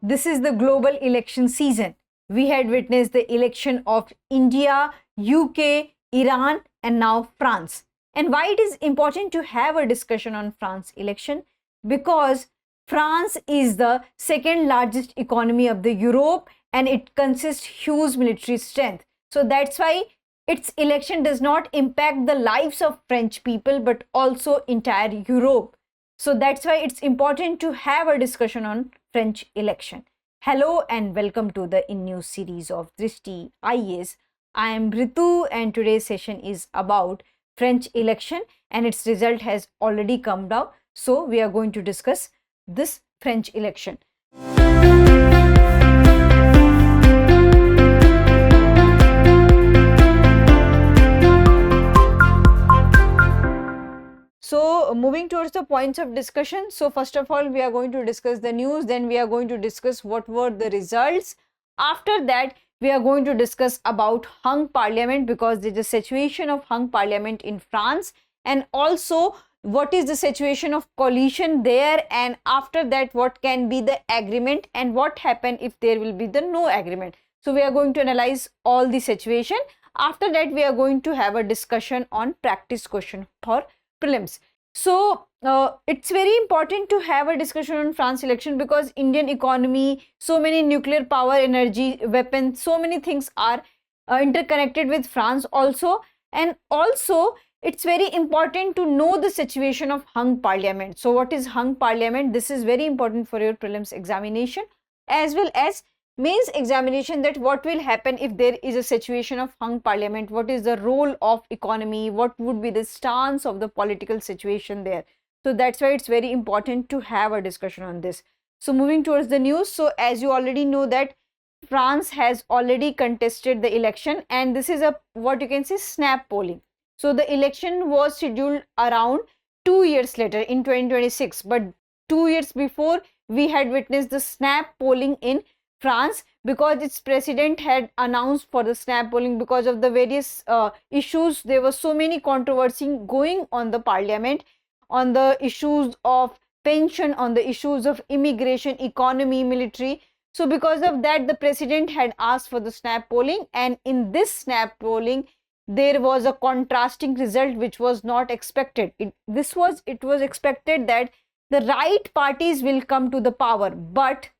this is the global election season. We had witnessed the election of India, UK, Iran, and now France. And why it is important to have a discussion on France election? Because France is the second largest economy of the Europe and it consists huge military strength. So that's why its election does not impact the lives of French people but also entire Europe. So that's why it's important to have a discussion on French election. Hello and welcome to the InNews series of Drishti IAS. I am Ritu and today's session is about French election and its result has already come down. So we are going to discuss this French election. So moving towards the points of discussion. So first of all, we are going to discuss the news. Then we are going to discuss what were the results. After that, we are going to discuss about hung parliament because there is a situation of hung parliament in France, and also what is the situation of coalition there, and after that what can be the agreement and what happen if there will be the no agreement. So we are going to analyze all the situation. After that, we are going to have a discussion on practice question for prelims. So it's very important to have a discussion on France election because Indian economy, so many nuclear power, energy, weapons, so many things are interconnected with France also. And also it's very important to know the situation of hung parliament. So what is hung parliament? This is very important for your prelims examination as well as mains examination, that what will happen if there is a situation of hung parliament, what is the role of economy, what would be the stance of the political situation there. So that's why it's very important to have a discussion on this. So moving towards the news. So as you already know that France has already contested the election and this is a what you can say snap polling. So the election was scheduled around 2 years later in 2026, but 2 years before we had witnessed the snap polling in France because its president had announced for the snap polling because of the various issues. There were so many controversy going on the parliament on the issues of pension, on the issues of immigration, economy, military. So because of that, the president had asked for the snap polling, and in this snap polling there was a contrasting result which was not expected. It was expected that the right parties will come to the power, but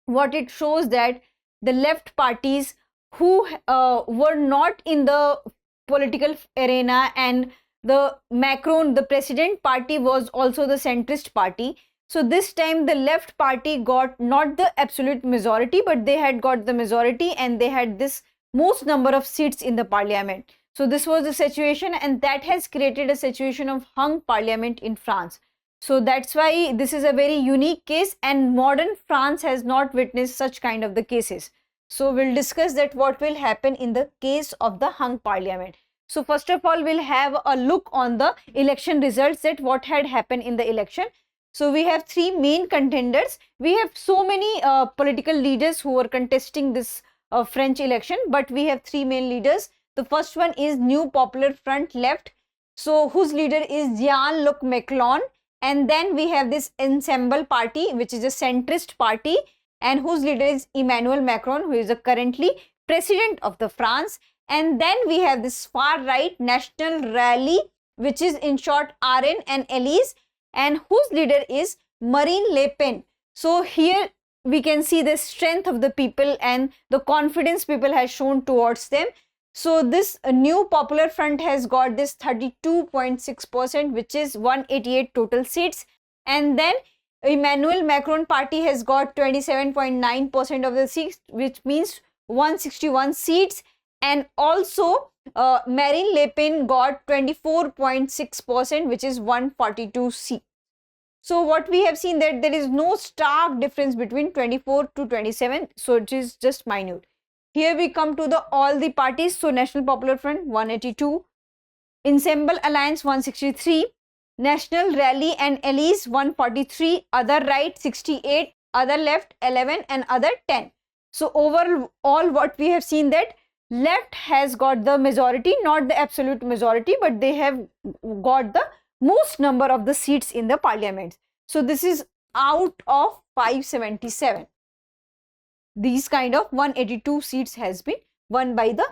what it shows that the left parties who were not in the political arena, and the Macron, the president party, was also the centrist party. So this time the left party got not the absolute majority, but they had got the majority and they had this most number of seats in the parliament. So this was the situation, and that has created a situation of hung parliament in France. So that's why this is a very unique case, and modern France has not witnessed such kind of the cases. So we'll discuss that what will happen in the case of the hung parliament. So first of all, we'll have a look on the election results, that what had happened in the election. So we have three main contenders. We have so many political leaders who were contesting this French election, but we have three main leaders. The first one is New Popular Front Left, so whose leader is Jean-Luc Mélenchon. And then we have this Ensemble party, which is a centrist party, and whose leader is Emmanuel Macron, who is currently president of the France. And then we have this far right National Rally, which is in short RN and 𝐿𝐸, and whose leader is Marine Le Pen. So here we can see the strength of the people and the confidence people have shown towards them. So this New Popular Front has got this 32.6%, which is 188 total seats. And then Emmanuel Macron party has got 27.9% of the seats, which means 161 seats. And also Marine Le Pen got 24.6%, which is 142 seats. So what we have seen that there is no stark difference between 24 to 27. So it is just minute. Here we come to all the parties. So National Popular Front 182, Ensemble Alliance 163, National Rally and 𝐿𝐸 143, Other Right 68, Other Left 11, and Other 10. So overall what we have seen that left has got the majority, not the absolute majority, but they have got the most number of the seats in the parliament. So this is out of 577. these kind of 182 seats has been won by the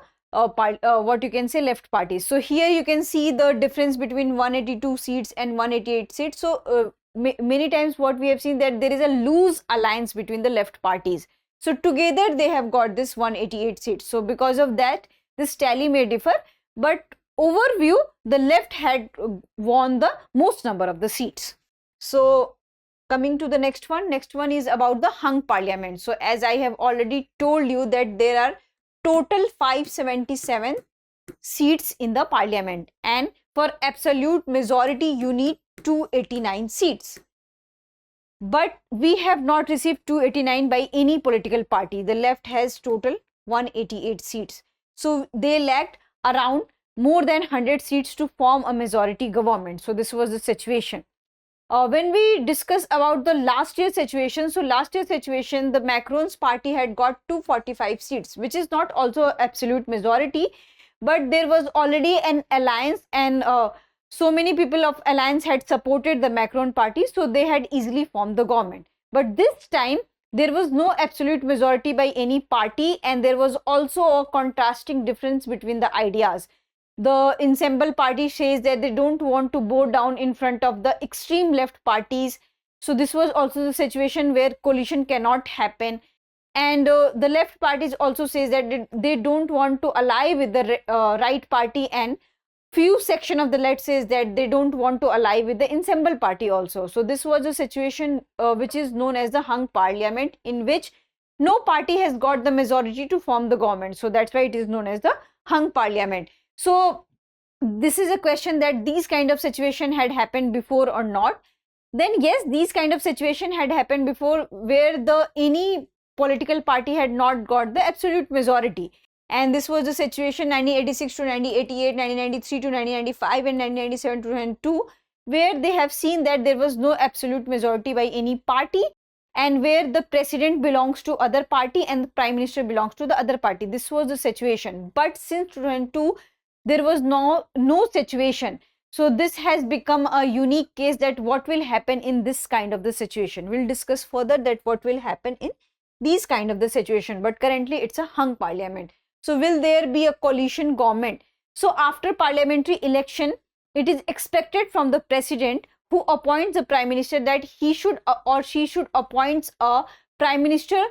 what you can say left parties. So here you can see the difference between 182 seats and 188 seats. So many times what we have seen that there is a loose alliance between the left parties. So together they have got this 188 seats. So because of that, this tally may differ, but overview, the left had won the most number of the seats. So coming to the next one is about the hung parliament. So as I have already told you that there are total 577 seats in the parliament, and for absolute majority you need 289 seats. But we have not received 289 by any political party. The left has total 188 seats. So they lacked around more than 100 seats to form a majority government. So this was the situation. When we discuss about the last year situation, so last year situation, the Macron's party had got 245 seats, which is not also absolute majority, but there was already an alliance, and so many people of alliance had supported the Macron party, so they had easily formed the government. But this time there was no absolute majority by any party, and there was also a contrasting difference between the ideas. The Ensemble party says that they don't want to bow down in front of the extreme left parties. So this was also the situation where coalition cannot happen. And the left parties also says that they don't want to ally with the right party, and few section of the left says that they don't want to ally with the Ensemble party also. So this was a situation which is known as the hung parliament, in which no party has got the majority to form the government. So that's why it is known as the hung parliament. So this is a question that these kind of situation had happened before or not. Then yes, these kind of situation had happened before, where the any political party had not got the absolute majority. And this was the situation 1986 to 1988, 1993 to 1995, and 1997 to 2002, where they have seen that there was no absolute majority by any party, and where the president belongs to other party and the prime minister belongs to the other party. This was the situation. But since 2002, there was no situation. So this has become a unique case, that what will happen in this kind of the situation. We'll discuss further that what will happen in these kind of the situation. But currently it's a hung parliament. So will there be a coalition government? So after parliamentary election, it is expected from the president who appoints the prime minister that he should or she should appoint a prime minister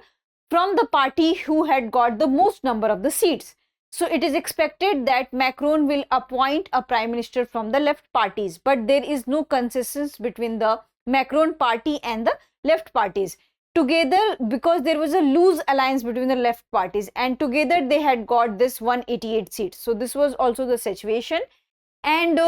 from the party who had got the most number of the seats. So it is expected that Macron will appoint a prime minister from the left parties, but there is no consensus between the Macron party and the left parties. Together, because there was a loose alliance between the left parties, and together they had got this 188 seats. So this was also the situation. And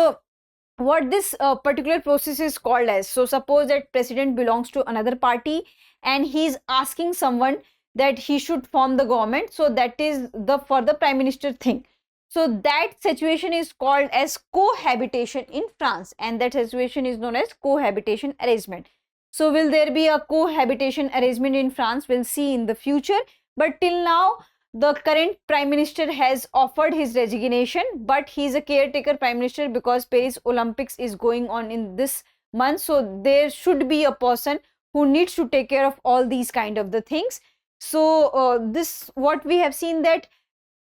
what this particular process is called as, so suppose that president belongs to another party and he is asking someone that he should form the government. So that is the for the prime minister thing. So that situation is called as cohabitation in France, and that situation is known as cohabitation arrangement. So will there be a cohabitation arrangement in France? We'll see in the future. But till now, the current prime minister has offered his resignation, but he is a caretaker prime minister because Paris Olympics is going on in this month. So there should be a person who needs to take care of all these kind of the things. So this what we have seen, that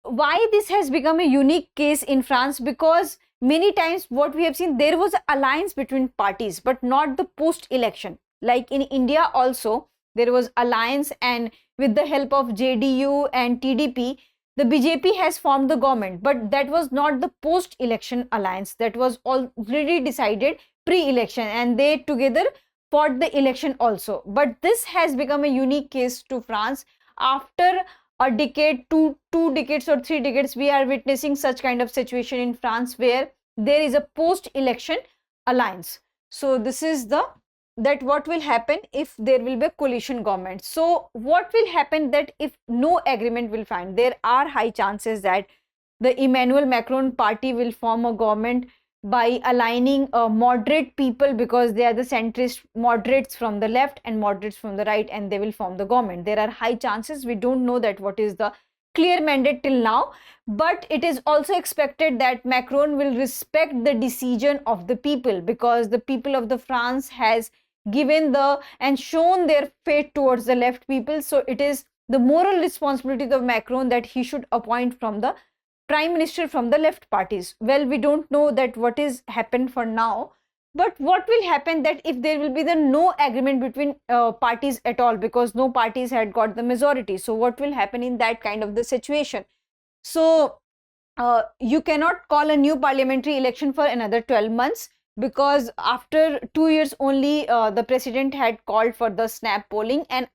why this has become a unique case in France, because many times what we have seen, there was an alliance between parties, but not the post-election. Like in India also, there was alliance, and with the help of JDU and TDP, the BJP has formed the government, but that was not the post-election alliance. That was already decided pre-election, and they together fought the election also. But this has become a unique case to France. After a decade, two decades or 3 decades, we are witnessing such kind of situation in France where there is a post-election alliance. So this is that what will happen if there will be a coalition government. So what will happen, that if no agreement will find, there are high chances that the Emmanuel Macron party will form a government by aligning moderate people, because they are the centrist moderates from the left and moderates from the right, and they will form the government. There are high chances. We don't know that what is the clear mandate till now, but it is also expected that Macron will respect the decision of the people, because the people of the France has given the and shown their faith towards the left people. So it is the moral responsibility of Macron that he should appoint from the prime minister from the left parties. Well, we don't know that what is happened for now, but what will happen that if there will be the no agreement between parties at all, because no parties had got the majority. So what will happen in that kind of the situation? So you cannot call a new parliamentary election for another 12 months, because after 2 years only the president had called for the snap polling, and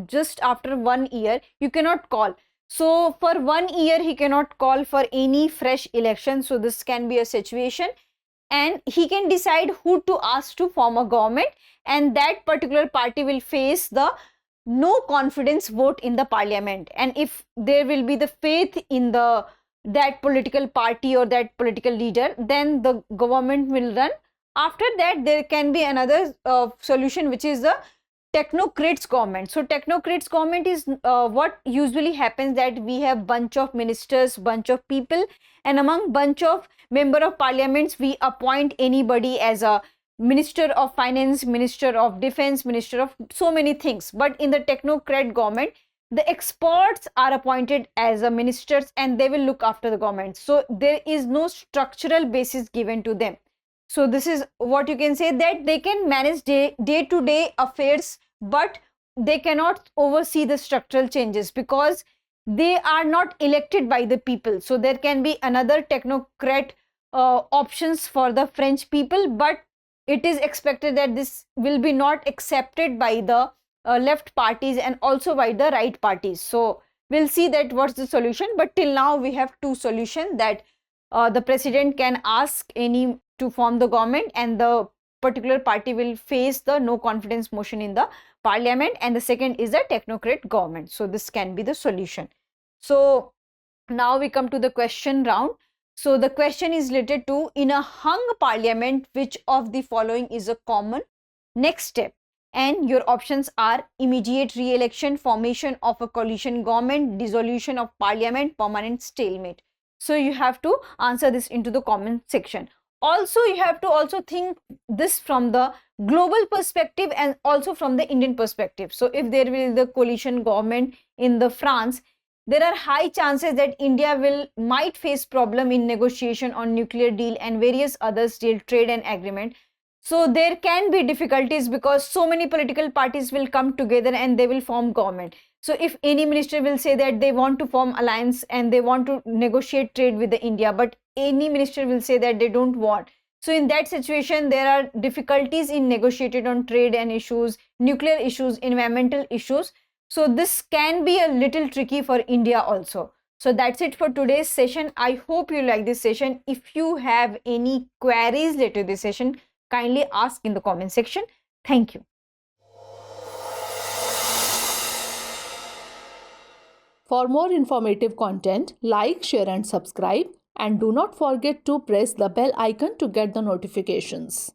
just after 1 year you cannot call. So for 1 year he cannot call for any fresh election. So this can be a situation, and he can decide who to ask to form a government, and that particular party will face the no confidence vote in the parliament. And if there will be the faith in that political party or that political leader, then the government will run. After that, there can be another solution, which is the technocrats government. So technocrats government is what usually happens, that we have bunch of ministers, bunch of people, and among bunch of member of parliaments we appoint anybody as a minister of finance, minister of defense, minister of so many things. But in the technocrat government, the experts are appointed as a ministers, and they will look after the government. So there is no structural basis given to them. So this is what you can say, that they can manage day-to-day affairs, but they cannot oversee the structural changes because they are not elected by the people. So there can be another technocrat options for the French people, but it is expected that this will be not accepted by the left parties and also by the right parties. So we'll see that what's the solution. But till now we have two solutions, that the president can ask any to form the government, and the particular party will face the no confidence motion in the parliament, and the second is the technocrat government. So this can be the solution. So now we come to the question round. So the question is related to, in a hung parliament, which of the following is a common next step? And your options are immediate re-election, formation of a coalition government, dissolution of parliament, permanent stalemate. So you have to answer this into the comment section. Also, you have to also think this from the global perspective and also from the Indian perspective. So if there will be the coalition government in the France, there are high chances that India might face problem in negotiation on nuclear deal and various others deal, trade and agreement. So there can be difficulties because so many political parties will come together and they will form government. So if any minister will say that they want to form alliance and they want to negotiate trade with the India, but any minister will say that they don't want. So in that situation, there are difficulties in negotiating on trade and issues, nuclear issues, environmental issues. So this can be a little tricky for India also. So that's it for today's session. I hope you like this session. If you have any queries related to this session, kindly ask in the comment section. Thank you. For more informative content, like, share and subscribe, and do not forget to press the bell icon to get the notifications.